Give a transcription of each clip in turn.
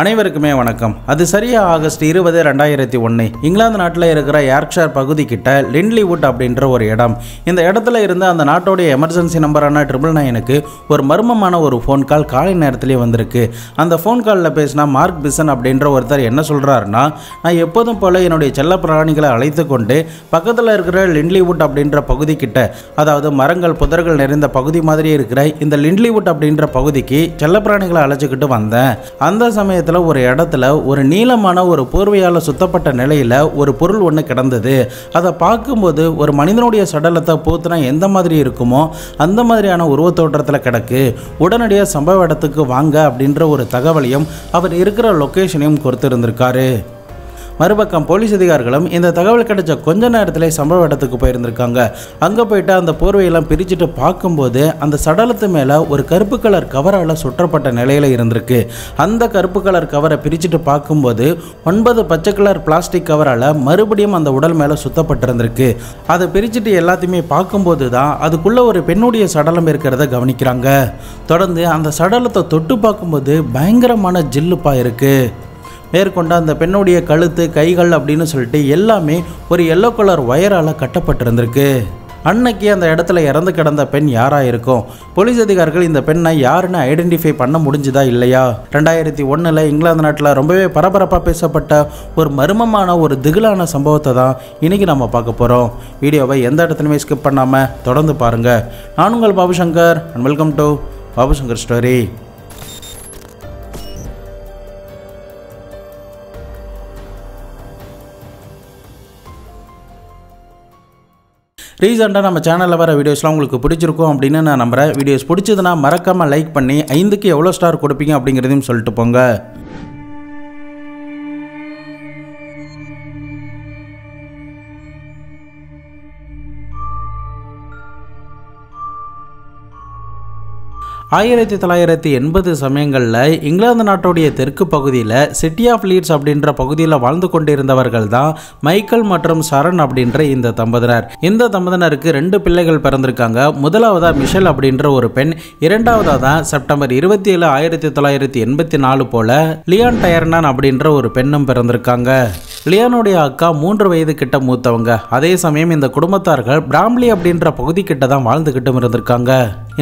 அனைவருக்குமே வணக்கம். அது சரியா ஆகஸ்ட் 20, 2001 இங்கிலாந்து நாட்டில் இருக்கிற யார்க்ஷயர் பகுதி கிட்ட லிண்ட்லிவுட் அப்படின்ற ஒரு இடம். இந்த இடத்துல இருந்து அந்த நாட்டோடைய எமர்ஜென்சி நம்பரான 999க்கு ஒரு மர்மமான ஒரு ஃபோன் கால் காலை நேரத்திலேயே வந்திருக்கு. அந்த ஃபோன் காலில் பேசினா மார்க் பிசன் அப்படின்ற ஒருத்தர் என்ன சொல்கிறாருன்னா, நான் எப்போதும் போல என்னுடைய செல்ல பிராணிகளை அழைத்து கொண்டு பக்கத்தில் இருக்கிற லிண்ட்லிவுட் அப்படின்ற பகுதி கிட்ட, அதாவது மரங்கள் புதர்கள் நிறைந்த பகுதி மாதிரி இருக்கிற இந்த லிண்ட்லிவுட் அப்படின்ற பகுதிக்கு செல்ல பிராணிகளை அழைச்சிக்கிட்டு வந்தேன். அந்த சமயத்தில் ஒரு இடத்துல ஒரு நீளமான ஒரு போர்வையால் சுத்தப்பட்ட நிலையில் ஒரு பொருள் ஒன்று கிடந்தது. அதை பார்க்கும்போது ஒரு மனிதனுடைய சடலத்தை பூத்தினா எந்த மாதிரி இருக்குமோ அந்த மாதிரியான உருவத்தோற்றத்தில் கிடக்கு. உடனடியாக சம்பவ இடத்துக்கு வாங்க அப்படின்ற ஒரு தகவலையும் அவர் இருக்கிற லொக்கேஷனையும் கொடுத்திருந்திருக்காரு. மறுபக்கம் போலீஸ் அதிகாரிகளும் இந்த தகவல் கிடைச்ச கொஞ்ச நேரத்திலே சம்பவ இடத்துக்கு போயிருந்திருக்காங்க. அங்கே போயிட்டு அந்த போர்வையெல்லாம் பிரிச்சுட்டு பார்க்கும்போது அந்த சடலத்து மேலே ஒரு கருப்பு கலர் கவரால் சுற்றப்பட்ட நிலையில் இருந்திருக்கு. அந்த கருப்பு கலர் கவரை பிரிச்சுட்டு பார்க்கும்போது 9 பச்சை கலர் பிளாஸ்டிக் கவரால் மறுபடியும் அந்த உடல் மேலே சுத்தப்பட்டிருந்திருக்கு. அதை பிரிச்சுட்டு எல்லாத்தையுமே பார்க்கும்போது தான் அதுக்குள்ளே ஒரு பெண்ணுடைய சடலம் இருக்கிறத கவனிக்கிறாங்க. தொடர்ந்து அந்த சடலத்தை தொட்டு பார்க்கும்போது பயங்கரமான ஜில்லுப்பா இருக்குது. மேற்கொண்டு அந்த பெண்ணுடைய கழுத்து, கைகள் அப்படின்னு சொல்லிட்டு எல்லாமே ஒரு எல்லோ கலர் வயரால் கட்டப்பட்டிருந்திருக்கு. அன்னைக்கு அந்த இடத்துல இறந்து கிடந்த பெண் யாராக இருக்கும்? போலீஸ் அதிகாரிகள் இந்த பெண்ணை யாருன்னு ஐடென்டிஃபை பண்ண முடிஞ்சுதா இல்லையா? 2001 இங்கிலாந்து நாட்டில் ரொம்பவே பரபரப்பாக பேசப்பட்ட ஒரு மர்மமான ஒரு திகிலான சம்பவத்தை தான் இன்றைக்கி நம்ம பார்க்க போகிறோம். வீடியோவை எந்த இடத்துலையுமே ஸ்கிப் பண்ணாமல் தொடர்ந்து பாருங்கள். நான் உங்கள் Babushankar and welcome to Babushankar story. ரீசெண்டாக நம்ம சேனலில் வர வீடியோஸ்லாம் உங்களுக்கு பிடிச்சிருக்கும் அப்படின்னு நான் நம்புகிறேன். வீடியோஸ் பிடிச்சதுன்னா மறக்காமல் லைக் பண்ணி 5க்கு எவ்வளோ ஸ்டார் கொடுப்பீங்க அப்படிங்கிறதையும் சொல்லிட்டு போங்க. ஆயிரத்தி 1980 சமயங்களில் இங்கிலாந்து நாட்டுடைய தெற்கு பகுதியில் சிட்டி ஆஃப் லீட்ஸ் அப்படின்ற பகுதியில் வாழ்ந்து கொண்டிருந்தவர்கள் தான் மைக்கேல் மற்றும் சரண் அப்படின்ற இந்த தம்பதியினர். இந்த தம்பதியினருக்கு 2 பிள்ளைகள் பிறந்திருக்காங்க. முதலாவதா மிஷேல் அப்படின்ற ஒரு பெண், இரண்டாவதாக தான் செப்டம்பர் 27, 1984 போல லியான் டயர்னான் அப்படின்ற ஒரு பெண்ணும் பிறந்திருக்காங்க. லியானுடைய அக்கா 3 வயது கிட்ட மூத்தவங்க. அதே சமயம் இந்த குடும்பத்தார்கள் பிராம்லி அப்படின்ற பகுதி கிட்ட தான் வாழ்ந்துகிட்டும் இருந்திருக்காங்க.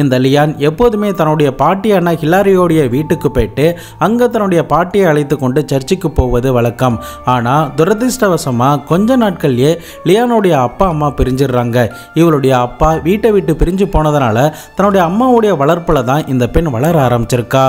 இந்த லியான் எப்போதுமே தன்னுடைய பாட்டியான ஹிலாரியோடைய வீட்டுக்கு போயிட்டு அங்கே தன்னுடைய பாட்டியை அழைத்து கொண்டு சர்ச்சுக்கு போவது வழக்கம். ஆனால் துரதிர்ஷ்டவசமாக கொஞ்ச நாட்கள்லேயே லியானுடைய அப்பா அம்மா பிரிஞ்சிடுறாங்க. இவளுடைய அப்பா வீட்டை விட்டு பிரிஞ்சு போனதுனால தன்னுடைய அம்மாவுடைய வளர்ப்பில் தான் இந்த பெண் வளர ஆரம்பிச்சிருக்கா.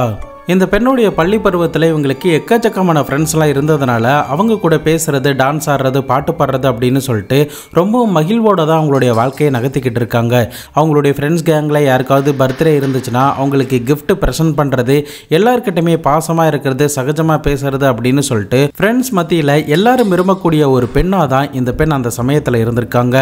இந்த பெண்ணுடைய பள்ளி பருவத்தில் இவங்களுக்கு எக்கச்சக்கமான ஃப்ரெண்ட்ஸ்லாம் இருந்ததுனால அவங்க கூட பேசுறது, டான்ஸ் ஆடுறது, பாட்டு பாடுறது அப்படின்னு சொல்லிட்டு ரொம்பவும் மகிழ்வோடு தான் அவங்களுடைய வாழ்க்கையை நகர்த்திக்கிட்டு இருக்காங்க. அவங்களுடைய ஃப்ரெண்ட்ஸ் கேங்கில் யாருக்காவது பர்த்டே இருந்துச்சுன்னா அவங்களுக்கு கிஃப்ட் ப்ரெசென்ட் பண்ணுறது, எல்லாருக்கிட்டையுமே பாசமாக இருக்கிறது, சகஜமாக பேசுறது அப்படின்னு சொல்லிட்டு ஃப்ரெண்ட்ஸ் மத்தியில் எல்லாரும் விரும்பக்கூடிய ஒரு பெண்ணாக தான் இந்த பெண் அந்த சமயத்தில் இருந்திருக்காங்க.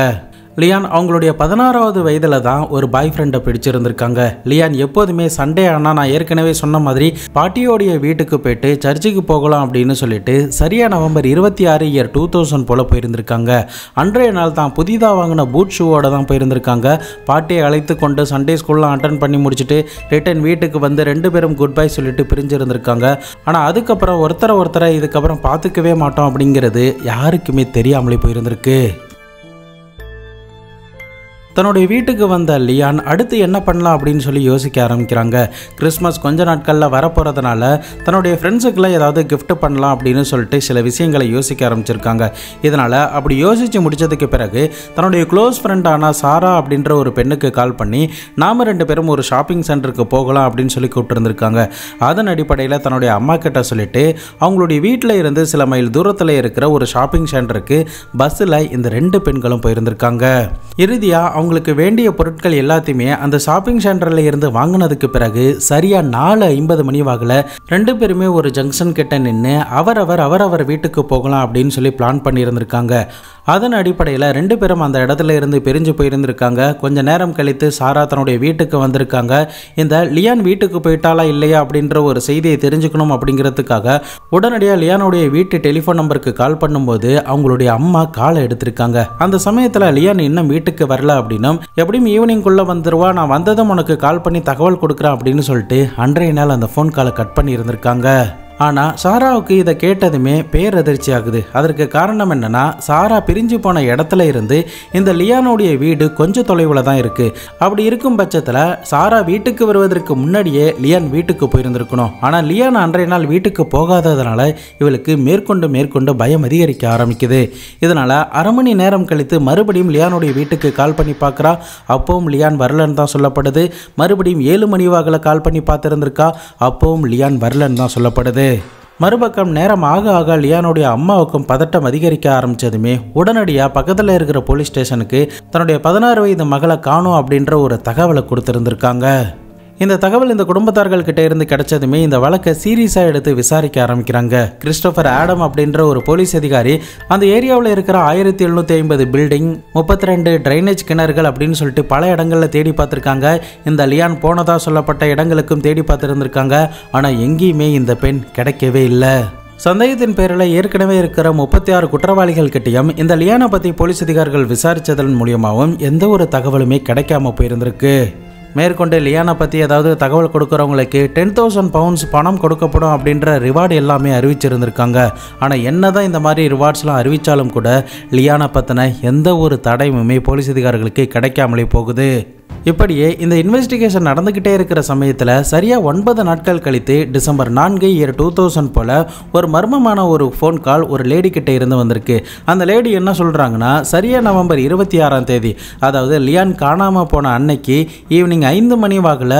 லியான் அவங்களுடைய 16வது வயதில் தான் ஒரு பாய் ஃப்ரெண்டை பிடிச்சிருந்திருக்காங்க. லியான் எப்போதுமே சண்டே ஆனால் நான் ஏற்கனவே சொன்ன மாதிரி பாட்டியோடைய வீட்டுக்கு போயிட்டு சர்ச்சுக்கு போகலாம் அப்படின்னு சொல்லிட்டு சரியாக நவம்பர் 26, 2000 போல் போயிருந்திருக்காங்க. அன்றைய நாள் தான் புதிதாக வாங்கின பூட் ஷூவோட தான் போயிருந்திருக்காங்க. பாட்டியை அழைத்து கொண்டு சண்டே ஸ்கூல்லாம் அட்டன் பண்ணி முடிச்சுட்டு ரிட்டன் வீட்டுக்கு வந்து 2 பேரும் குட் பை சொல்லிட்டு பிரிஞ்சிருந்திருக்காங்க. ஆனால் அதுக்கப்புறம் ஒருத்தரை இதுக்கப்புறம் பார்த்துக்கவே மாட்டோம் அப்படிங்கிறது யாருக்குமே தெரியாமலே போயிருந்திருக்கு. தன்னுடைய வீட்டுக்கு வந்த லியான் அடுத்து என்ன பண்ணலாம் அப்படின்னு சொல்லி யோசிக்க ஆரம்பிக்கிறாங்க. கிறிஸ்மஸ் கொஞ்ச நாட்களில் வரப்போகிறதுனால தன்னுடைய ஃப்ரெண்ட்ஸுக்கெல்லாம் ஏதாவது கிஃப்ட் பண்ணலாம் அப்படின்னு சொல்லிட்டு சில விஷயங்களை யோசிக்க ஆரம்பிச்சிருக்காங்க. இதனால் அப்படி யோசித்து முடித்ததுக்கு பிறகு தன்னுடைய க்ளோஸ் ஃப்ரெண்டான சாரா அப்படின்ற ஒரு பெண்ணுக்கு கால் பண்ணி நாம் 2 பேரும் ஒரு ஷாப்பிங் சென்டருக்கு போகலாம் அப்படின்னு சொல்லி கூப்பிட்டுருந்துருக்காங்க. அதன் அடிப்படையில் தன்னுடைய அம்மா கிட்ட சொல்லிட்டு அவங்களுடைய வீட்டில் இருந்து சில மைல் தூரத்தில் இருக்கிற ஒரு ஷாப்பிங் சென்டருக்கு பஸ்ஸில் இந்த 2 பெண்களும் போயிருந்திருக்காங்க. இறுதியாக அவங்களுக்கு வேண்டிய பொருட்கள் எல்லாத்தையுமே அந்த ஷாப்பிங் சென்டரில் இருந்து வாங்கினதுக்கு பிறகு சரியா 4:50 மணி வாக்கில் 2 பேருமே ஒரு ஜங்ஷன் கிட்ட நின்று அவரவர் வீட்டுக்கு போகலாம் அப்படின்னு சொல்லி பிளான் பண்ணியிருந்திருக்காங்க. அதன் அடிப்படையில் 2 பேரும் அந்த இடத்துல இருந்து பிரிஞ்சு போயிருந்திருக்காங்க. கொஞ்ச நேரம் கழித்து சாரா தன்னுடைய வீட்டுக்கு வந்திருக்காங்க. இந்த லியான் வீட்டுக்கு போயிட்டாலா இல்லையா அப்படின்ற ஒரு செய்தியை தெரிஞ்சுக்கணும் அப்படிங்கிறதுக்காக உடனடியாக லியானுடைய வீட்டு டெலிஃபோன் நம்பருக்கு கால் பண்ணும்போது அவங்களுடைய அம்மா காலை எடுத்திருக்காங்க. அந்த சமயத்தில் லியான் இன்னும் வீட்டுக்கு வரல அப்படின்னும், எப்படியும் ஈவினிங்குள்ளே வந்துடுவா, நான் வந்ததும் உனக்கு கால் பண்ணி தகவல் கொடுக்குறேன் அப்படின்னு சொல்லிட்டு அன்றைய நாள் அந்த ஃபோன் காலை கட் பண்ணி இருந்திருக்காங்க. ஆனால் சாராவுக்கு இதை கேட்டதுமே பேரதிர்ச்சி ஆகுது. அதற்கு காரணம் என்னன்னா, சாரா பிரிஞ்சு போன இடத்துல இருந்து இந்த லியானுடைய வீடு கொஞ்சம் தொலைவில் தான் இருக்குது. அப்படி இருக்கும் பட்சத்தில் சாரா வீட்டுக்கு வருவதற்கு முன்னாடியே லியான் வீட்டுக்கு போயிருந்திருக்கணும். ஆனால் லியான் அன்றைய நாள் வீட்டுக்கு போகாததுனால இவளுக்கு மேற்கொண்டு பயம் அதிகரிக்க ஆரம்பிக்குது. இதனால் அரை மணி நேரம் கழித்து மறுபடியும் லியானுடைய வீட்டுக்கு கால் பண்ணி பார்க்குறா. அப்பவும் லியான் வரலன்னு தான் சொல்லப்படுது. மறுபடியும் 7 மணி வாக்கில் கால் பண்ணி பார்த்துருந்துருக்கா. அப்பவும் லியான் வரலன்னு தான் சொல்லப்படுது. மறுபக்கம் நேரம் ஆக லியானுடைய அம்மாவுக்கும் பதட்டம் அதிகரிக்க ஆரம்பித்ததுமே உடனடியாக பக்கத்தில் இருக்கிற போலீஸ் ஸ்டேஷனுக்கு தன்னுடைய 16 வயது மகளை காணோம் அப்படின்ற ஒரு தகவலை கொடுத்துருந்துருக்காங்க. இந்த தகவல் இந்த குடும்பத்தார்கள் கிட்ட இருந்து கிடைச்சதுமே இந்த வழக்கை சீரியஸாக எடுத்து விசாரிக்க ஆரம்பிக்கிறாங்க. கிறிஸ்டோபர் ஆடம் அப்படின்ற ஒரு போலீஸ் அதிகாரி அந்த ஏரியாவில் இருக்கிற 1750 பில்டிங், 32 ட்ரைனேஜ் கிணறுகள் அப்படின்னு சொல்லிட்டு பல இடங்களில் தேடி பார்த்துருக்காங்க. இந்த லியான் போனதாக சொல்லப்பட்ட இடங்களுக்கும் தேடி பார்த்துருந்துருக்காங்க. ஆனால் எங்கேயுமே இந்த பெண் கிடைக்கவே இல்லை. சந்தேகத்தின் பேரில் ஏற்கனவே இருக்கிற 36 குற்றவாளிகள் கிட்டையும் இந்த லியானை பற்றி போலீஸ் அதிகாரிகள் விசாரித்ததன் மூலியமாகவும் எந்த ஒரு தகவலுமே கிடைக்காம போயிருந்திருக்கு. மேற்கொண்டு லியானை பற்றி ஏதாவது தகவல் கொடுக்குறவங்களுக்கு 10,000 பவுண்ட்ஸ் பணம் கொடுக்கப்படும் அப்படின்ற ரிவார்டு எல்லாமே அறிவிச்சிருந்திருக்காங்க. ஆனால் என்னதான் இந்த மாதிரி ரிவார்ட்ஸ்லாம் அறிவித்தாலும் கூட லியானை பற்றின எந்த ஒரு தடயமுமே போலீஸ் அதிகாரிகளுக்கு கிடைக்காமலே போகுது. இப்படியே இந்த இன்வெஸ்டிகேஷன் நடந்துக்கிட்டே இருக்கிற சமயத்தில் சரியாக 9 நாட்கள் கழித்து டிசம்பர் 4, 2000 போல் ஒரு மர்மமான ஒரு ஃபோன் கால் ஒரு லேடி கிட்டே இருந்து வந்திருக்கு. அந்த லேடி என்ன சொல்கிறாங்கன்னா, சரியாக நவம்பர் 26ஆம் தேதி, அதாவது லியான் காணாமல் போன அன்னைக்கு ஈவினிங் 5 மணி வாக்கில்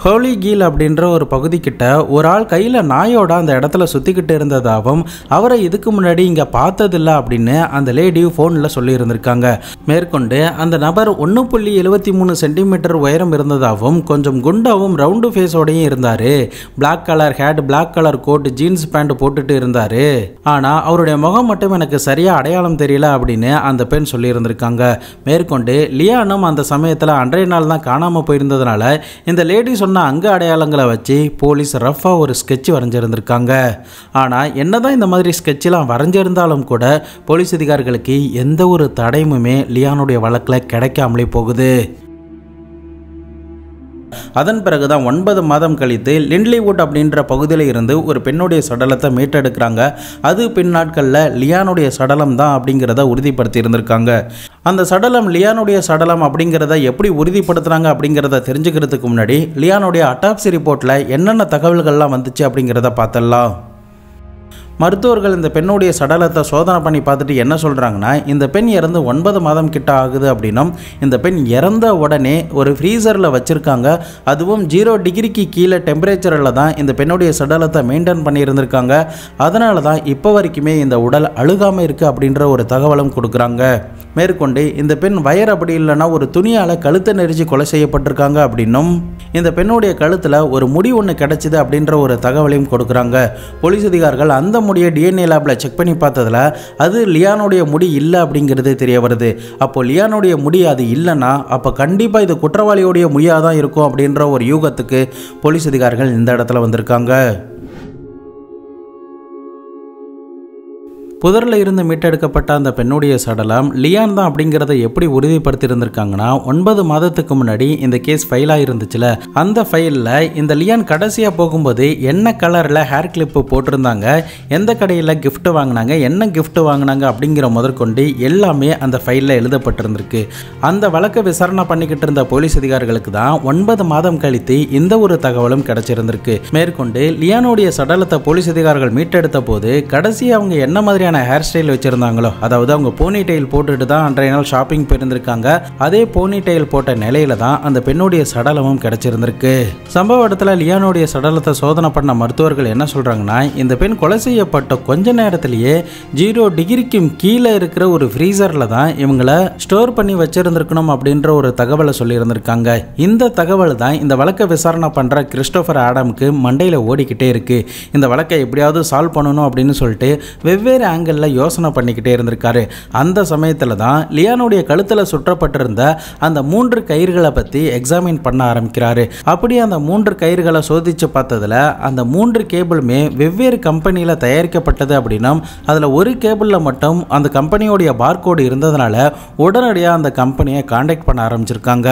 ஹோலி கீல் அப்படின்ற ஒரு பகுதி கிட்ட ஒரு ஆள் கையில் நாயோட அந்த இடத்துல சுற்றிக்கிட்டு இருந்ததாகவும் அவரை இதுக்கு முன்னாடி இங்கே பார்த்ததில்லை அப்படின்னு அந்த லேடி ஃபோனில் சொல்லியிருந்திருக்காங்க. மேற்கொண்டு அந்த நபர் 1.73 சென்டிமீட்டர் உயரம் இருந்ததாகவும் கொஞ்சம் குண்டாவும் ரவுண்டு ஃபேஸோடையும் இருந்தார். Black colour hat, black colour coat, jeans pant போட்டுட்டு இருந்தார். ஆனால் அவருடைய முகம் மட்டும் எனக்கு சரியாக அடையாளம் தெரியல அப்படின்னு அந்த பெண் சொல்லியிருந்திருக்காங்க. மேற்கொண்டு லியானும் அந்த சமயத்தில் அன்றைய நாள் தான் காணாமல் போயிருந்ததுனால இந்த லேடி சொன்ன அங்க அடையாளங்களை வச்சு போலீஸ் ரஃபா ஒரு ஸ்கெட்ச் வரைஞ்சிருந்திருக்காங்க. ஆனால் என்னதான் இந்த மாதிரி ஸ்கெட்செலாம் வரைஞ்சிருந்தாலும் கூட போலீஸ் அதிகாரிகளுக்கு எந்த ஒரு தடயமுமே லியானுடைய வழக்கில் கிடைக்காமலே போகுது. அதன் பிறகுதான் 9 மாதம் கழித்து லிண்ட்லிவுட் அப்படின்ற பகுதியில் இருந்து ஒரு பெண்ணுடைய சடலத்தை மீட்டெடுக்கிறாங்க. அது பின்னாட்களில் லியானுடைய சடலம் தான் அப்படிங்கிறத உறுதிப்படுத்தி இருந்திருக்காங்க. அந்த சடலம் லியானுடைய சடலம் அப்படிங்கிறத எப்படி உறுதிப்படுத்துறாங்க அப்படிங்கிறத தெரிஞ்சுக்கிறதுக்கு முன்னாடி லியானுடைய அட்டாப்சி ரிப்போர்ட்டில் என்னென்ன தகவல்கள்லாம் வந்துச்சு அப்படிங்கிறத பார்த்தலாம். மருத்துவர்கள் இந்த பெண்ணுடைய சடலத்தை சோதனை பண்ணி பார்த்துட்டு என்ன சொல்கிறாங்கன்னா, இந்த பெண் இறந்து 9 மாதம் கிட்ட ஆகுது அப்படின்னும் இந்த பெண் இறந்த உடனே ஒரு ஃப்ரீசரில் வச்சுருக்காங்க. அதுவும் 0 டிகிரிக்கு கீழே டெம்பரேச்சரில் தான் இந்த பெண்ணுடைய சடலத்தை மெயின்டைன் பண்ணியிருந்திருக்காங்க. அதனால தான் இப்போ வரைக்குமே இந்த உடல் அழுகாமல் இருக்குது அப்படின்ற ஒரு தகவலும் கொடுக்குறாங்க. மேற்கொண்டு இந்த பெண் வயர் அப்படி இல்லைன்னா ஒரு துணியால் கழுத்தை நெரிச்சு கொலை செய்யப்பட்டிருக்காங்க அப்படின்னும் இந்த பெண்ணுடைய கழுத்தில் ஒரு முடி ஒன்று கிடைச்சிது அப்படின்ற ஒரு தகவலையும் கொடுக்குறாங்க. போலீஸ் அதிகாரிகள் அந்த முடியை DNA லேபில் செக் பண்ணி பார்த்ததில் அது லியானுடைய முடி இல்லை அப்படிங்கிறது தெரிய வருது. அப்போது லியானுடைய முடி அது இல்லைன்னா அப்போ கண்டிப்பாக இது குற்றவாளியோடைய முடியாக தான் இருக்கும் அப்படின்ற ஒரு யூகத்துக்கு போலீஸ் அதிகாரிகள் இந்த இடத்துல வந்திருக்காங்க. புதரில் இருந்து மீட்டெடுக்கப்பட்ட அந்த பெண்ணுடைய சடலம் லியான் தான் அப்படிங்கிறத எப்படி உறுதிப்படுத்தி இருந்திருக்காங்கன்னா, 9 மாதத்துக்கு முன்னாடி இந்த கேஸ் ஃபைலாக இருந்துச்சுல, அந்த ஃபைலில் இந்த லியான் கடைசியாக போகும்போது என்ன கலரில் ஹேர் கிளிப்பு போட்டிருந்தாங்க, எந்த கடையில் கிஃப்ட் வாங்கினாங்க, என்ன கிஃப்ட் வாங்கினாங்க அப்படிங்கிற முதற்கொண்டு எல்லாமே அந்த ஃபைலில் எழுதப்பட்டிருந்திருக்கு. அந்த வழக்கை விசாரணை பண்ணிக்கிட்டு இருந்த போலீஸ் அதிகாரிகளுக்கு தான் 9 மாதம் கழித்து இந்த ஒரு தகவலும் கிடைச்சிருந்திருக்கு. மேற்கொண்டு லியானுடைய சடலத்தை போலீஸ் அதிகாரிகள் மீட்டெடுத்த போது கடைசி அவங்க என்ன மாதிரியான ஹேர் ஸ்டைல் வச்சிருந்தாங்களோ, அதாவது அவங்க போனி டெயில் போட்டுட்டு தான் அன்றைய நாள் ஷாப்பிங் போயிருந்திருக்காங்க. அதே போனி டெயில் போட்ட நிலையில தான் அந்த பெண்ணுடைய சடலமும் கிடைச்சிருந்திருக்கு. சம்பவ இடத்துல லியானுடைய சடலத்தை சோதனை பண்ண மருத்துவர்கள் என்ன சொல்றாங்கன்னா, இந்த பெண் கொலை செய்யப்பட்ட கொஞ்ச நேரத்திலேயே 0 டிகிரிக்கும் கீழே இருக்கிற ஒரு ஃப்ரீசர்ல தான் இவங்களை ஸ்டோர் பண்ணி வச்சிருந்திருக்கணும் அப்படின்ற ஒரு தகவலை சொல்லியிருந்திருக்காங்க. இந்த தகவல் தான் இந்த வழக்கை விசாரணை பண்ற கிறிஸ்டோபர் ஆடமுக்கு மண்டையில ஓடிக்கிட்டே இருக்கு. இந்த வழக்கை எப்படியாவது சால்வ் பண்ணணும் அப்படின்னு சொல்லிட்டு வெவ்வேறு ஆங்கிளில் யோசனை பண்ணிக்கிட்டே இருந்திருக்காரு. அந்த சமயத்தில் தான் லியானுடைய கழுத்தில் சுற்றப்பட்டிருந்த அந்த 3 கயிறுகளை பற்றி எக்ஸாமின் பண்ண ஆரம்பிக்கிறாரு. அப்படி அந்த 3 கயிறுகளை சோதித்து பார்த்ததில் அந்த 3 கேபிளுமே வெவ்வேறு கம்பெனியில் தயாரிக்கப்பட்டது அப்படின்னா அதில் ஒரு கேபிளில் மட்டும் அந்த கம்பெனியோடைய பார்கோடு இருந்ததுனால உடனடியாக அந்த கம்பெனியை கான்டாக்ட் பண்ண ஆரம்பிச்சிருக்காங்க.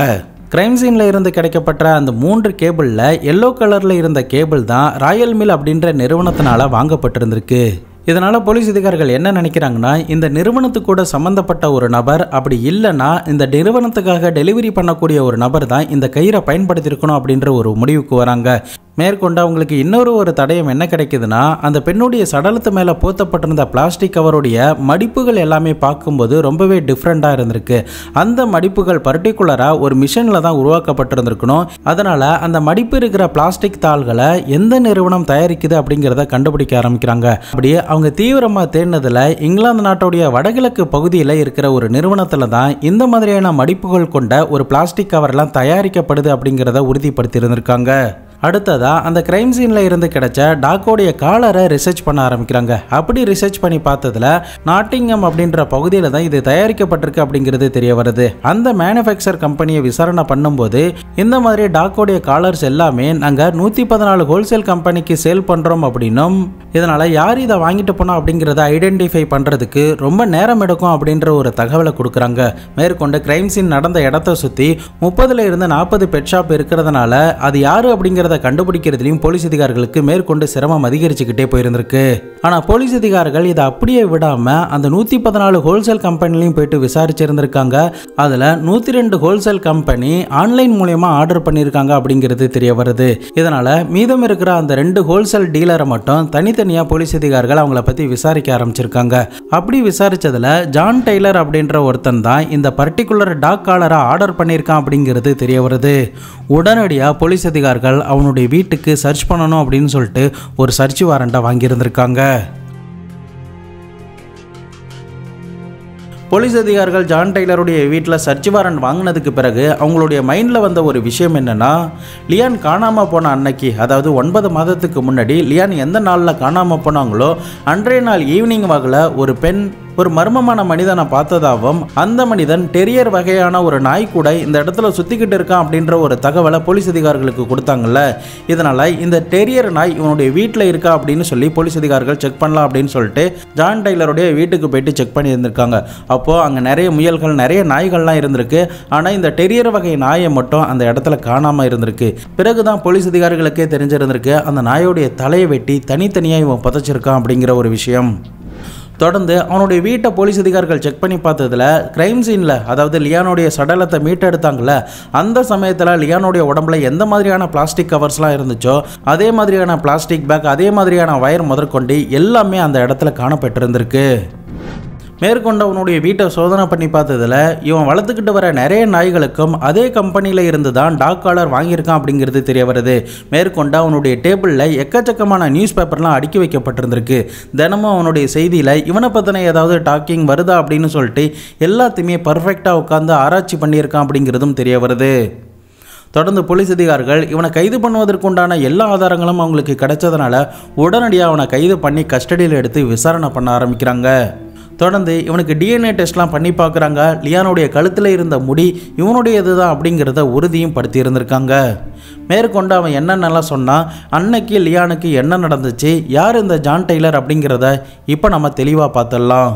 கிரைம் சீன்ல இருந்து கிடைக்கப்பட்ட அந்த 3 கேபிள்ல எல்லோ கலர்ல இருந்த கேபிள் தான் ராயல் மில் அப்படின்ற நிறுவனத்தினால வாங்கப்பட்டிருந்திருக்கு. இதனால போலீஸ் அதிகாரிகள் என்ன நினைக்கிறாங்கன்னா, இந்த நிறுவனத்துக்கு கூட சம்பந்தப்பட்ட ஒரு நபர், அப்படி இல்லைன்னா இந்த நிறுவனத்துக்காக டெலிவரி பண்ணக்கூடிய ஒரு நபர் தான் இந்த கயிறை பயன்படுத்தியிருக்கணும் அப்படின்ற ஒரு முடிவுக்கு வராங்க. மேற்கொண்டு அவங்களுக்கு இன்னொரு தடயம் என்ன கிடைக்குதுன்னா, அந்த பெண்ணுடைய சடலத்து மேலே போத்தப்பட்டிருந்த பிளாஸ்டிக் கவருடைய மடிப்புகள் எல்லாமே பார்க்கும்போது ரொம்பவே டிஃப்ரெண்ட்டாக இருந்திருக்கு. அந்த மடிப்புகள் பர்டிகுலராக ஒரு மிஷினில் தான் உருவாக்கப்பட்டிருந்திருக்கணும். அதனால் அந்த மடிப்பு இருக்கிற பிளாஸ்டிக் தாள்களை எந்த நிறுவனம் தயாரிக்குது அப்படிங்கிறத கண்டுபிடிக்க ஆரம்பிக்கிறாங்க. அப்படியே அவங்க தீவிரமாக தேடினதில் இங்கிலாந்து நாட்டுடைய வடகிழக்கு பகுதியில் இருக்கிற ஒரு நிறுவனத்தில் தான் இந்த மாதிரியான மடிப்புகள் கொண்ட ஒரு பிளாஸ்டிக் கவர்லாம் தயாரிக்கப்படுது அப்படிங்கிறத உறுதிப்படுத்தி இருந்திருக்காங்க. அடுத்ததா அந்த கிரைம் சீன்ல இருந்து கிடைச்ச டாக்கோடைய காலரை ரிசர்ச் பண்ண ஆரம்பிக்கிறாங்க. அப்படி ரிசர்ச் பண்ணி பார்த்ததுல நாட்டிங்ஹாம் அப்படின்ற பகுதியில் தான் இது தயாரிக்கப்பட்டிருக்கு அப்படிங்கிறது தெரிய வருது. அந்த மேனுஃபேக்சர் கம்பெனியை விசாரணை பண்ணும்போது இந்த மாதிரி டாக்கோடைய காலர்ஸ் எல்லாமே நாங்கள் 114 ஹோல்சேல் கம்பெனிக்கு சேல் பண்ணுறோம் அப்படின்னும், இதனால யார் இதை வாங்கிட்டு போனோம் அப்படிங்கிறத ஐடென்டிஃபை பண்ணுறதுக்கு ரொம்ப நேரம் எடுக்கும் அப்படின்ற ஒரு தகவலை கொடுக்குறாங்க. மேற்கொண்டு கிரைம் சீன் நடந்த இடத்தை சுற்றி 30 இருந்து 40 பெட் ஷாப் இருக்கிறதுனால அது யாரு அப்படிங்கிற கண்டுபிடிக்கிறதுலையும் போலீஸ் அதிகாரிகளுக்கு மேற்கொண்டு சிரமம் அதிகரிச்சுக்கிட்டே போயிருந்திருக்கு. ஆனா போலீஸ் அதிகாரிகள் இதை அப்படியே விடாம அந்த 114 ஹோல்சேல் கம்பெனிலையும் போயிட்டு விசாரிச்சிருந்திருக்காங்க. அதுல 102 ஹோல்சேல் கம்பெனி ஆன்லைன் மூலமா ஆர்டர் பண்ணியிருக்காங்க அப்படிங்கிறது தெரிய வருது. இதனால மீதம் இருக்கிற அந்த 2 ஹோல்சேல் டீலரை மட்டும் தனித்தனியா போலீஸ் அதிகாரிகள் அவங்கள பத்தி விசாரிக்க ஆரம்பிச்சிருக்காங்க. அப்படி விசாரிச்சதுல ஜான் டெய்லர் அப்படின்ற ஒருத்தன் தான் இந்த பர்டிகுலர் டாக் காலரை ஆர்டர் பண்ணியிருக்கான் அப்படிங்கிறது தெரிய வருது. உடனடியாக போலீஸ் அதிகாரிகள் அவனுடைய வீட்டுக்கு சர்ச் பண்ணணும் அப்படின்னு சொல்லிட்டு ஒரு சர்ச் வாரண்டை வாங்கியிருந்திருக்காங்க. போலீஸ் அதிகாரிகள் ஜான் டெய்லருடைய வீட்டில் சர்ச் வாரண்ட் வாங்கினதுக்கு பிறகு அவங்களுடைய மைண்டில் வந்த ஒரு விஷயம் என்னென்னா, லியான் காணாமல் போன அன்னைக்கு, அதாவது 9 மாதத்துக்கு முன்னாடி லியான் எந்த நாளில் காணாமல் போனாங்களோ அன்றைய நாள் ஈவினிங் வாக்கில் ஒரு பெண் ஒரு மர்மமான மனிதனை பார்த்ததாகவும், அந்த மனிதன் டெரியர் வகையான ஒரு நாய் கூட இந்த இடத்துல சுற்றிக்கிட்டு இருக்கான் அப்படின்ற ஒரு தகவலை போலீஸ் அதிகாரிகளுக்கு கொடுத்தாங்கல்ல. இதனால் இந்த டெரியர் நாய் இவனுடைய வீட்டில் இருக்கா அப்படின்னு சொல்லி போலீஸ் அதிகாரிகள் செக் பண்ணலாம் அப்படின்னு சொல்லிட்டு ஜான் டெய்லருடைய வீட்டுக்கு போயிட்டு செக் பண்ணி இருந்திருக்காங்க. அப்போது அங்கே நிறைய முயல்கள், நிறைய நாய்கள்லாம் இருந்திருக்கு. ஆனால் இந்த டெரியர் வகை நாயை மட்டும் அந்த இடத்துல காணாமல் இருந்திருக்கு. பிறகுதான் போலீஸ் அதிகாரிகளுக்கே தெரிஞ்சிருந்திருக்கு அந்த நாயோடைய தலையை வெட்டி தனித்தனியாக இவன் புதைச்சிருக்கான் அப்படிங்கிற ஒரு விஷயம். தொடர்ந்து அவனுடைய வீட்டை போலீஸ் அதிகாரிகள் செக் பண்ணி பார்த்ததுல கிரைம் சீனில், அதாவது லியானுடைய சடலத்தை மீட்டெடுத்தாங்களே, அந்த சமயத்தில் லியானுடைய உடம்புல எந்த மாதிரியான பிளாஸ்டிக் கவர்ஸ்லாம் இருந்துச்சோ அதே மாதிரியான பிளாஸ்டிக் பேக், அதே மாதிரியான வயர் முதற்கொண்டு எல்லாமே அந்த இடத்துல காணப்பட்டிருந்திருக்கு. மேற்கொண்டு அவனுடைய வீட்டை சோதனை பண்ணி பார்த்ததுல இவன் வளர்த்துக்கிட்டு வர நிறைய நாய்களுக்கும் அதே கம்பெனியில் இருந்து தான் டாக் காலர் வாங்கியிருக்கான் அப்படிங்கிறது தெரிய வருது. மேற்கொண்டு அவனுடைய டேபிளில் எக்கச்சக்கமான நியூஸ் பேப்பர்லாம் அடுக்கி வைக்கப்பட்டிருந்திருக்கு. தினமும் அவனுடைய செய்தியில் இவனை பற்றின ஏதாவது டாக்கிங் வருதா அப்படின்னு சொல்லிட்டு எல்லாத்தையுமே பர்ஃபெக்டாக உட்காந்து ஆராய்ச்சி பண்ணியிருக்கான் அப்படிங்கிறதும் தெரிய வருது. தொடர்ந்து போலீஸ் அதிகாரிகள் இவனை கைது பண்ணுவதற்குண்டான எல்லா ஆதாரங்களும் அவங்களுக்கு கிடைச்சதுனால உடனடியாக அவனை கைது பண்ணி கஸ்டடியில் எடுத்து விசாரணை பண்ண ஆரம்பிக்கிறாங்க. தொடர்ந்து இவனுக்கு டிஎன்ஏ டெஸ்ட்லாம் பண்ணி பார்க்குறாங்க. லியானுடைய கழுத்தில் இருந்த முடி இவனுடையது தான் அப்படிங்கிறத உறுதியும் படுத்தி இருந்திருக்காங்க. மேற்கொண்டு அவன் என்னென்னலாம் சொன்னான், அன்னைக்கு லியானுக்கு என்ன நடந்துச்சு, யார் இந்த ஜான் டெய்லர் அப்படிங்கிறத இப்போ நம்ம தெளிவாக பார்த்துடலாம்.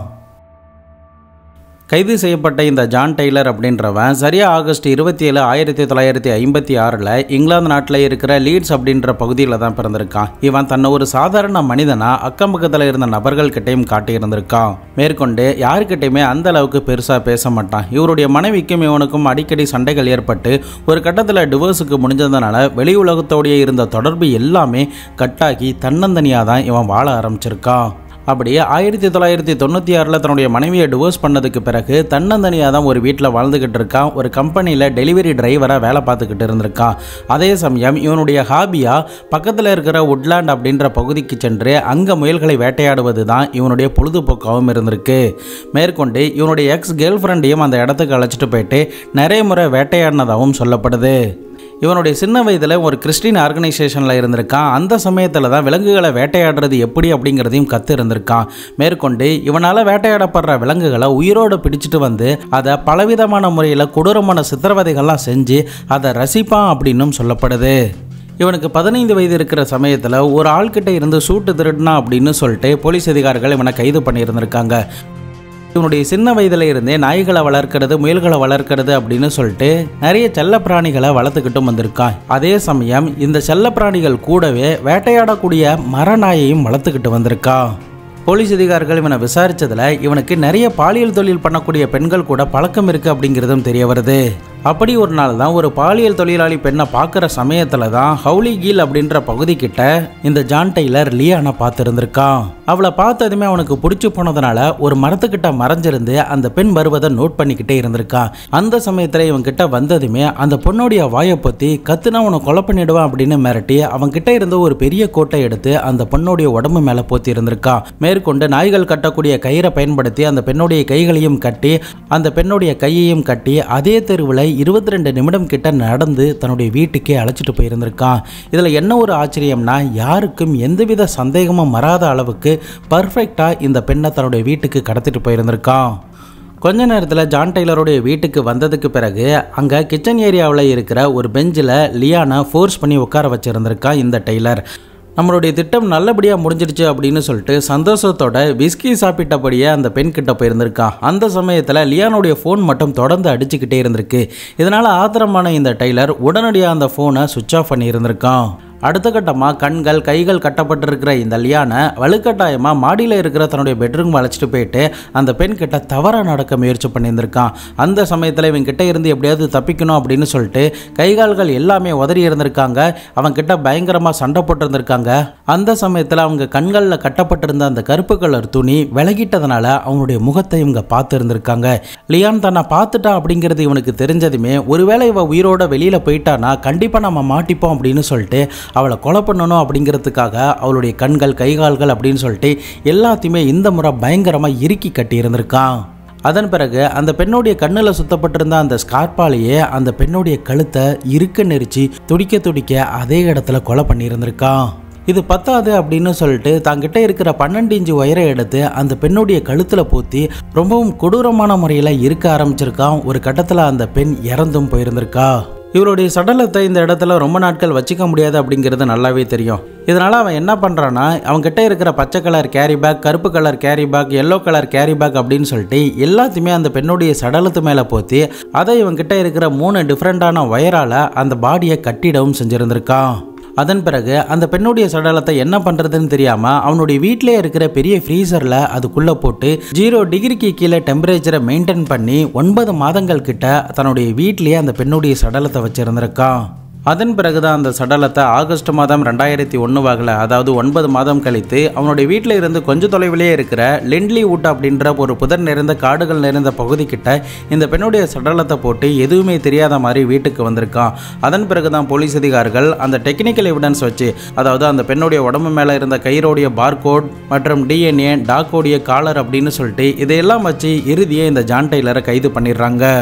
கைது செய்யப்பட்ட இந்த ஜான் டெய்லர் அப்படின்றவன் சரியாக ஆகஸ்ட் 27, 1956 இங்கிலாந்து நாட்டில் இருக்கிற லீட்ஸ் அப்படின்ற பகுதியில் தான் பிறந்திருக்கான். இவன் தன்னை ஒரு சாதாரண மனிதனாக அக்கம் பக்கத்தில் இருந்த நபர்கள் கிட்டையும் காட்டியிருந்திருக்கான். மேற்கொண்டு யாருக்கிட்டையுமே அந்த அளவுக்கு பெருசாக பேச மாட்டான். இவருடைய மனைவிக்கும் இவனுக்கும் அடிக்கடி சண்டைகள் ஏற்பட்டு ஒரு கட்டத்தில் டிவோர்ஸுக்கு முடிஞ்சதுனால வெளி உலகத்தோடைய இருந்த தொடர்பு எல்லாமே கட்டாகி தன்னந்தனியாக தான் இவன் வாழ ஆரம்பிச்சிருக்கான். அப்படியே 1996 தன்னுடைய மனைவியை டிவோர்ஸ் பண்ணதுக்கு பிறகு தன்னந்தனியாக தான் ஒரு வீட்டில் வாழ்ந்துக்கிட்டு இருக்கான். ஒரு கம்பெனியில் டெலிவரி டிரைவராக வேலை பார்த்துக்கிட்டு இருந்திருக்கான். அதே சமயம் இவனுடைய ஹாபியாக பக்கத்தில் இருக்கிற உட்லாண்ட் அப்படின்ற பகுதிக்கு சென்று அங்கே முயல்களை வேட்டையாடுவது தான் இவனுடைய பொழுதுபோக்காகவும் இருந்திருக்கு. மேற்கொண்டு இவனுடைய எக்ஸ் கேர்ள் ஃப்ரெண்டையும் அந்த இடத்துக்கு அழைச்சிட்டு போயிட்டு நிறைய முறை வேட்டையாடினதாகவும் சொல்லப்படுது. இவனுடைய சின்ன வயதில் ஒரு கிறிஸ்டின் ஆர்கனைசேஷனில் இருந்திருக்கான். அந்த சமயத்தில் தான் விலங்குகளை வேட்டையாடுறது எப்படி அப்படிங்கிறதையும் கற்று இருந்திருக்கான். மேற்கொண்டு இவனால் வேட்டையாடப்படுற விலங்குகளை உயிரோடு பிடிச்சிட்டு வந்து அதை பலவிதமான முறையில் கொடூரமான சித்திரவதைகள்லாம் செஞ்சு அதை ரசிப்பான் அப்படின்னும் சொல்லப்படுது. இவனுக்கு 15 வயது இருக்கிற சமயத்தில் ஒரு ஆள்கிட்ட இருந்து சூட்டு திருடினா அப்படின்னு சொல்லிட்டு போலீஸ் அதிகாரிகள் இவனை கைது பண்ணியிருந்திருக்காங்க. இவனுடைய சின்ன வயதுல இருந்தே நாய்களை வளர்க்கிறது, முயல்களை வளர்க்கிறது அப்படின்னு சொல்லிட்டு நிறைய செல்ல பிராணிகளை வளர்த்துக்கிட்டும் வந்திருக்கான். அதே சமயம் இந்த செல்ல பிராணிகள் கூடவே வேட்டையாடக்கூடிய மரநாயையும் வளர்த்துக்கிட்டு வந்திருக்கான். போலீஸ் அதிகாரிகள் இவனை விசாரிச்சதுல இவனுக்கு நிறைய பாலியல் தொழில் பண்ணக்கூடிய பெண்கள் கூட பழக்கம் இருக்கு அப்படிங்கிறதும் தெரிய வருது. அப்படி ஒரு நாள் தான் ஒரு பாலியல் தொழிலாளி பெண்ணை பார்க்குற சமயத்தில் தான் ஹவுலி கீல் அப்படின்ற பகுதி கிட்ட இந்த ஜான் டெய்லர் லியானை பார்த்துருந்துருக்கான். அவளை பார்த்ததுமே அவனுக்கு பிடிச்சி போனதுனால ஒரு மரத்துக்கிட்ட மறைஞ்சிருந்து அந்த பெண் வருவதை நோட் பண்ணிக்கிட்டே இருந்திருக்கான். அந்த சமயத்தில் இவன் கிட்ட வந்ததுமே அந்த பொண்ணுடைய வாயை பற்றி கத்துனா அவனை கொலை பண்ணிடுவான் அப்படின்னு மிரட்டி அவன் கிட்ட இருந்த ஒரு பெரிய கோட்டை எடுத்து அந்த பொண்ணுடைய உடம்பு மேலே போத்தி இருந்திருக்கான். மேற்கொண்டு நாய்கள் கட்டக்கூடிய கயிறை பயன்படுத்தி அந்த பெண்ணுடைய கைகளையும் கட்டி அந்த பெண்ணுடைய கையையும் கட்டி அதே தெருவில் 22 நிமிடம் கிட்ட நடந்து தன்னுடைய வீட்டுக்கே அழைச்சிட்டு போயிருந்திருக்கான். இதில் என்ன ஒரு ஆச்சரியம்னா யாருக்கும் எந்தவித சந்தேகமும் வராத அளவுக்கு பர்ஃபெக்டா இந்த பெண்ணை தன்னுடைய வீட்டுக்கு கடத்திட்டு போயிருந்திருக்கான். கொஞ்ச நேரத்தில் ஜான் டெய்லருடைய வீட்டுக்கு வந்ததுக்கு பிறகு அங்கே கிச்சன் ஏரியாவில் இருக்கிற ஒரு பெஞ்சில் லியானை ஃபோர்ஸ் பண்ணி உட்கார வச்சிருந்திருக்கான் இந்த டெய்லர். நம்மளுடைய திட்டம் நல்லபடியாக முடிஞ்சிடுச்சு அப்படின்னு சொல்லிட்டு சந்தோஷத்தோட விஸ்கி சாப்பிட்டபடியே அந்த பெண் கிட்ட போயிருந்திருக்கான். அந்த சமயத்தில் லியானுடைய ஃபோன் மட்டும் தொடர்ந்து அடிச்சுக்கிட்டே இருந்திருக்கு. இதனால் ஆத்திரமான இந்த டெய்லர் உடனடியாக அந்த ஃபோனை சுவிட்ச் ஆஃப் பண்ணி இருந்திருக்கான். அடுத்த கட்டமாக கண்கள் கைகள் கட்டப்பட்டிருக்கிற இந்த லியானை வலுக்கட்டாயமாக மாடியில் இருக்கிற தன்னுடைய பெட்ரூம் அழைச்சிட்டு போயிட்டு அந்த பெண் கிட்ட தவறாக நடக்க முயற்சி பண்ணியிருந்திருக்கான். அந்த சமயத்தில் இவன் கிட்ட இருந்து எப்படியாவது தப்பிக்கணும் அப்படின்னு சொல்லிட்டு கைகால்கள் எல்லாமே உதறி இருந்திருக்காங்க. அவன் கிட்ட பயங்கரமாக சண்டை போட்டிருந்திருக்காங்க. அந்த சமயத்தில் அவங்க கண்களில் கட்டப்பட்டிருந்த அந்த கருப்பு கலர் துணி விலகிட்டதுனால அவனுடைய முகத்தை இவங்க பார்த்து இருந்திருக்காங்க. லியான் தன்னை பார்த்துட்டா அப்படிங்கிறது இவனுக்கு தெரிஞ்சதுமே ஒருவேளை இவன் உயிரோட வெளியில் போயிட்டானா கண்டிப்பாக நம்ம மாட்டிப்போம் அப்படின்னு சொல்லிட்டு அவளை கொலை பண்ணணும் அப்படிங்கிறதுக்காக அவளுடைய கண்கள் கைகால்கள் அப்படின்னு சொல்லிட்டு எல்லாத்தையுமே இந்த முறை பயங்கரமாக இறுக்கி கட்டி இருந்திருக்கான். அதன் பிறகு அந்த பெண்ணுடைய கண்ணில் சுத்தப்பட்டிருந்த அந்த ஸ்கார்பாலேயே அந்த பெண்ணுடைய கழுத்தை இறுக்க நெரிச்சு துடிக்க துடிக்க அதே இடத்துல கொலை பண்ணியிருந்திருக்கான். இது பத்தாது அப்படின்னு சொல்லிட்டு தாங்கிட்ட இருக்கிற 12 இன்ச்சு ஒயரை எடுத்து அந்த பெண்ணுடைய கழுத்தில் போத்தி ரொம்பவும் கொடூரமான முறையில் இருக்க ஆரம்பிச்சிருக்கான். ஒரு கட்டத்தில் அந்த பெண் இறந்தும் போயிருந்திருக்கா. இவருடைய சடலத்தை இந்த இடத்துல ரொம்ப நாட்கள் வச்சுக்க முடியாது அப்படிங்கிறது நல்லாவே தெரியும். இதனால் அவன் என்ன பண்ணுறான்னா அவன்கிட்ட இருக்கிற பச்சை கலர் கேரி பேக், கருப்பு colour carry bag, yellow colour carry bag அப்படின்னு சொல்லிட்டு எல்லாத்தையுமே அந்த பெண்ணுடைய சடலத்து மேலே போத்தி அதை இவன்கிட்ட இருக்கிற 3 டிஃப்ரெண்டான ஒயரால் அந்த பாடியை கட்டிடவும் செஞ்சுருந்திருக்கான். அதன் பிறகு அந்த பெண்ணுடைய சடலத்தை என்ன பண்ணுறதுன்னு தெரியாமல் அவனுடைய வீட்டிலே இருக்கிற பெரிய ஃப்ரீசரில் அதுக்குள்ளே போட்டு 0 டிகிரிக்கு கீழே டெம்பரேச்சரை மெயின்டைன் பண்ணி 9 மாதங்கள் கிட்ட தன்னுடைய வீட்டிலேயே அந்த பெண்ணுடைய சடலத்தை வச்சுருந்திருக்கான். அதன் பிறகுதான் அந்த சடலத்தை ஆகஸ்ட் மாதம் 2001 வாக்கில், அதாவது 9 மாதம் கழித்து அவனுடைய வீட்டில் இருந்து கொஞ்சம் தொலைவிலே இருக்கிற லிண்ட்லி வுட் அப்படின்ற ஒரு புதர் நிறைந்த காடுகள் நிறைந்த பகுதி கிட்ட இந்த பெண்ணுடைய சடலத்தை போட்டு எதுவுமே தெரியாத மாதிரி வீட்டுக்கு வந்திருக்கான். அதன் பிறகுதான் போலீஸ் அதிகாரிகள் அந்த டெக்னிக்கல் எவிடன்ஸ் வச்சு, அதாவது அந்த பெண்ணுடைய உடம்பு மேலே இருந்த கயிறோடைய பார்கோட் மற்றும் டிஎன்ஏ, டாக்கோடைய காலர் அப்படின்னு சொல்லிட்டு இதையெல்லாம் வச்சு இறுதியே இந்த ஜான் டெய்லரை கைது பண்ணிடுறாங்க.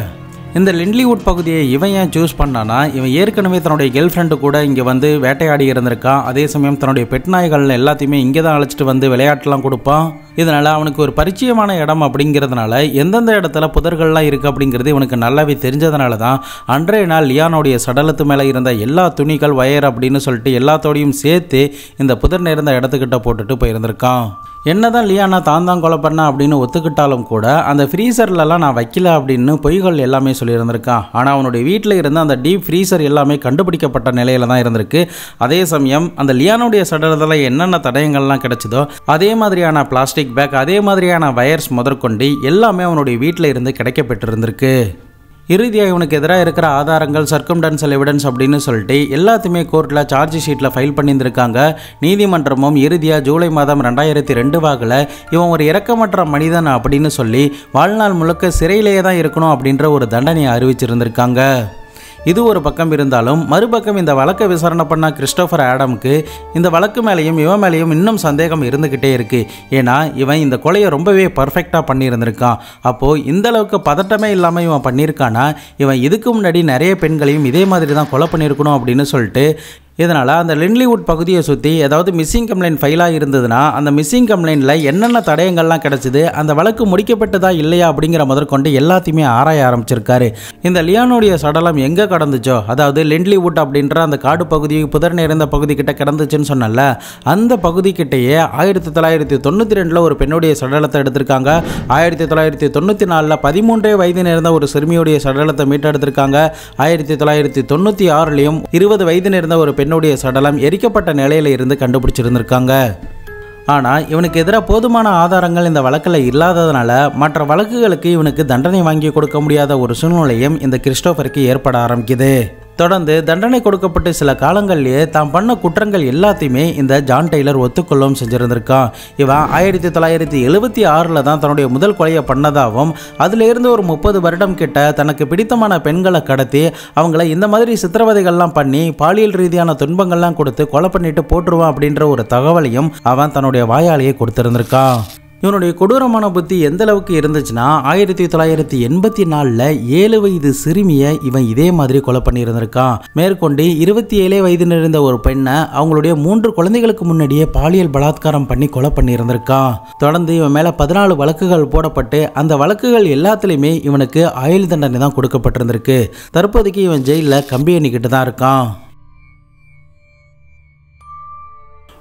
இந்த லிண்ட்லி வுட் பகுதியை இவன் ஏன் சூஸ் பண்ணானா, இவன் ஏற்கனவே தன்னுடைய கேர்ள் ஃப்ரெண்டு கூட இங்கே வந்து வேட்டையாடி இருந்திருக்கான். அதே சமயம் தன்னுடைய பெட் நாய்கள் எல்லாத்தையுமே இங்கே தான் அழைச்சிட்டு வந்து விளையாட்டுலாம் கொடுப்பான். இதனால் அவனுக்கு ஒரு பரிச்சயமான இடம் அப்படிங்கிறதுனால எந்தெந்த இடத்துல புதர்கள்லாம் இருக்குது அப்படிங்கிறது இவனுக்கு நல்லாவே தெரிஞ்சதுனால தான் அன்றைய நாள் லியானுடைய சடலத்து மேலே இருந்த எல்லா துணிகள், வயர் அப்படின்னு சொல்லிட்டு எல்லாத்தோடையும் சேர்த்து இந்த புதர் நிறைந்த இடத்துக்கிட்ட போட்டுட்டு போயிருந்திருக்கான். என்னதான் லியானா தான் கொலை பண்ணா அப்படின்னு ஒத்துக்கிட்டாலும் கூட அந்த ஃப்ரீசர்லலாம் நான் வைக்கல அப்படின்னு பொய்கள் எல்லாமே சொல்லியிருந்திருக்கான். ஆனால் அவனுடைய வீட்டில் இருந்த அந்த டீப் ஃப்ரீசர் எல்லாமே கண்டுபிடிக்கப்பட்ட நிலையில தான் இருந்திருக்கு. அதே சமயம் அந்த லியானுடைய சடலத்தில் என்னென்ன தடயங்கள்லாம் கிடைச்சதோ அதே மாதிரியான பிளாஸ்டிக் பேக், அதே மாதிரியான வயர்ஸ் முதற்கொண்டு எல்லாமே அவனுடைய வீட்டில் இருந்து கிடைக்கப்பட்டிருந்திருக்கு. இறுதியாக இவனுக்கு எதிராக இருக்கிற ஆதாரங்கள், சர்க்கம்டன்சல் எவிடன்ஸ் அப்படின்னு சொல்லிட்டு எல்லாத்தையுமே கோர்ட்டில் சார்ஜ் ஷீட்டில் ஃபைல் பண்ணியிருந்திருக்காங்க. நீதிமன்றமும் இறுதியாக ஜூலை மாதம் 2002 வாக்கில் இவன் ஒரு இரக்கமற்ற மனிதன் அப்படின்னு சொல்லி வாழ்நாள் முழுக்க சிறையிலேயே தான் இருக்கணும் அப்படின்ற ஒரு தண்டனையை அறிவிச்சிருந்திருக்காங்க. இது ஒரு பக்கம் இருந்தாலும் மறுபக்கம் இந்த வழக்கை விசாரணை பண்ண கிறிஸ்டோபர் ஆடமுக்கு இந்த வழக்கு மேலேயும் இவன் மேலேயும் இன்னும் சந்தேகம் இருந்துக்கிட்டே இருக்குது. ஏன்னா இவன் இந்த கொலையை ரொம்பவே பர்ஃபெக்டாக பண்ணியிருந்திருக்கான். அப்போது இந்த அளவுக்கு பதட்டமே இல்லாமல் இவன் பண்ணியிருக்கானா, இவன் இதுக்கு முன்னாடி நிறைய பெண்களையும் இதே மாதிரி தான் கொலை பண்ணியிருக்கணும் அப்படின்னு சொல்லிட்டு இதனால் அந்த லிண்ட்லிவுட் பகுதியை சுற்றி ஏதாவது மிஸ்ஸிங் கம்ப்ளைண்ட் ஃபைலாக இருந்ததுன்னா அந்த மிஸ்ஸிங் கம்ப்ளைண்ட்டில் என்னென்ன தடயங்கள்லாம் கிடச்சிது, அந்த வழக்கு முடிக்கப்பட்டதா இல்லையா அப்படிங்கிற முதற்கொண்டு எல்லாத்தையுமே ஆராய ஆரம்பிச்சிருக்காரு. இந்த லியானுடைய சடலம் எங்கே கடந்துச்சோ, அதாவது லிண்ட்லிவுட் அப்படின்ற அந்த காடு பகுதி புதர் நிறைந்த பகுதி கிட்ட கிடந்துச்சுன்னு சொன்னல, அந்த பகுதி கிட்டேயே 1992 ஒரு பெண்ணுடைய சடலத்தை எடுத்திருக்காங்க. 1994 13 வயது நிறைந்த ஒரு சிறுமியுடைய சடலத்தை மீட்டெடுத்திருக்காங்க. 1996 20 வயது நிறைந்த ஒரு பெண்ணுடைய சடலம் எரிக்கப்பட்ட நிலையில இருந்து கண்டுபிடிச்சிருந்திருக்காங்க. ஆனால் இவனுக்கு எதிராக போதுமான ஆதாரங்கள் இந்த வழக்கில் இல்லாததுனால மற்ற வழக்குகளுக்கு இவனுக்கு தண்டனை வாங்கி கொடுக்க முடியாத ஒரு சூழ்நிலையும் இந்த கிறிஸ்டோபருக்கு ஏற்பட ஆரம்பிக்குது. தொடர்ந்து தண்டனை கொடுக்கப்பட்டு சில காலங்கள்லேயே தான் பண்ண குற்றங்கள் எல்லாத்தையுமே இந்த ஜான் டெய்லர் ஒத்துக்கொள்ளவும் செஞ்சிருந்திருக்கான். இவன் 1976 தான் தன்னுடைய முதல் கொலையை பண்ணதாகவும் அதிலிருந்து ஒரு 30 வருடம் கிட்ட தனக்கு பிடித்தமான பெண்களை கடத்தி அவங்கள இந்த மாதிரி சித்திரவதைகள்லாம் பண்ணி பாலியல் ரீதியான துன்பங்கள்லாம் கொடுத்து கொலை பண்ணிட்டு போட்டுருவான் அப்படின்ற ஒரு தகவலையும் அவன் தன்னுடைய வாயாலேயே கொடுத்திருந்திருக்கான். இவனுடைய கொடூரமான புத்தி எந்த அளவுக்கு இருந்துச்சுன்னா 1984 7 வயது சிறுமியை இவன் இதே மாதிரி கொலை பண்ணியிருந்திருக்கான். மேற்கொண்டு 27 வயது நிறைந்த ஒரு பெண்ணை அவங்களுடைய 3 குழந்தைகளுக்கு முன்னாடியே பாலியல் பலாத்காரம் பண்ணி கொலை பண்ணியிருந்திருக்கான். தொடர்ந்து இவன் மேல 14 வழக்குகள் போடப்பட்டு அந்த வழக்குகள் எல்லாத்துலேயுமே இவனுக்கு ஆயுள் தண்டனை தான் கொடுக்கப்பட்டிருந்திருக்கு. தற்போதைக்கு இவன் ஜெயிலில் கம்பி எண்ணிக்கிட்டு தான் இருக்கான்.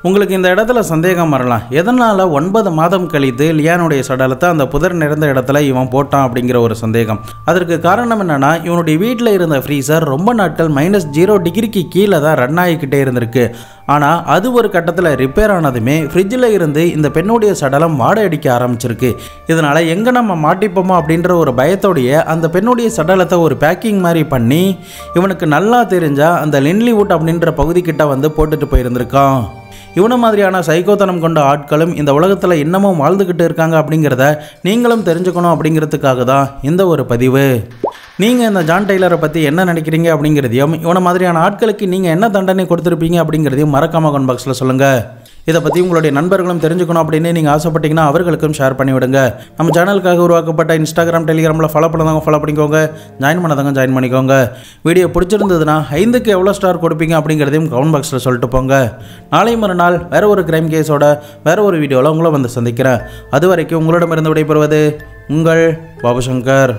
உங்களுக்கு இந்த இடத்துல சந்தேகம் வரலாம், எதனால் 9 மாதம் கழித்து லியானுடைய சடலத்தை அந்த புதர் நிறைந்த இடத்துல இவன் போட்டான் அப்படிங்கிற ஒரு சந்தேகம். அதற்கு காரணம் என்னன்னா, இவனுடைய வீட்டில் இருந்த ஃப்ரீசர் ரொம்ப நாட்கள் -0 டிகிரிக்கு கீழே தான் ரன் ஆகிக்கிட்டே இருந்திருக்கு. ஆனால் அது ஒரு கட்டத்தில் ரிப்பேர் ஆனதுமே ஃப்ரிட்ஜில் இருந்து இந்த பெண்ணுடைய சடலம் வாடை அடிக்க ஆரம்பிச்சிருக்கு. இதனால் எங்கே நம்ம மாட்டிப்போமோ அப்படின்ற ஒரு பயத்தோடைய அந்த பெண்ணுடைய சடலத்தை ஒரு பேக்கிங் மாதிரி பண்ணி இவனுக்கு நல்லா தெரிஞ்சா அந்த லிண்ட்லிவுட் அப்படின்ற பகுதிக்கிட்ட வந்து போட்டுட்டு போயிருந்திருக்கான். இவனை மாதிரியான சைக்கோத்தனம் கொண்ட ஆட்களும் இந்த உலகத்தில் இன்னமும் வாழ்ந்துக்கிட்டு இருக்காங்க அப்படிங்கிறத நீங்களும் தெரிஞ்சுக்கணும் அப்படிங்கிறதுக்காக தான் இந்த ஒரு பதிவு. நீங்கள் இந்த ஜான் டெய்லரை பற்றி என்ன நினைக்கிறீங்க அப்படிங்கிறதையும் இவனை மாதிரியான ஆட்களுக்கு நீங்கள் என்ன தண்டனை கொடுத்துருப்பீங்க அப்படிங்கிறதையும் மறக்காம கமெண்ட் பாக்ஸில் சொல்லுங்கள். இதை பற்றி உங்களுடைய நண்பர்களும் தெரிஞ்சுக்கணும் அப்படின்னு நீங்கள் ஆசைப்பட்டீங்கன்னா அவர்களுக்கும் ஷேர் பண்ணி விடுங்க. நம்ம சேனலுக்காக உருவாக்கப்பட்ட இன்ஸ்டாகிராம், டெலிகிராமில் ஃபாலோ பண்ணாதவங்க ஃபாலோ பண்ணிக்கோங்க, ஜாயின் பண்ணாதவங்க ஜாயின் பண்ணிக்கோங்க. வீடியோ பிடிச்சிருந்ததுன்னா 5க்கு எவ்வளோ ஸ்டார் கொடுப்பீங்க அப்படிங்கிறதையும் கமெண்ட் பாக்ஸில் சொல்லிட்டு போங்க. நாளை மறுநாள் வேறு ஒரு கிரைம் கேஸோட வேறு ஒரு வீடியோவில் உங்களை வந்து சந்திக்கிறேன். அது வரைக்கும் உங்களிடமிருந்து விடைபெறுவது உங்கள் பாபு சங்கர்.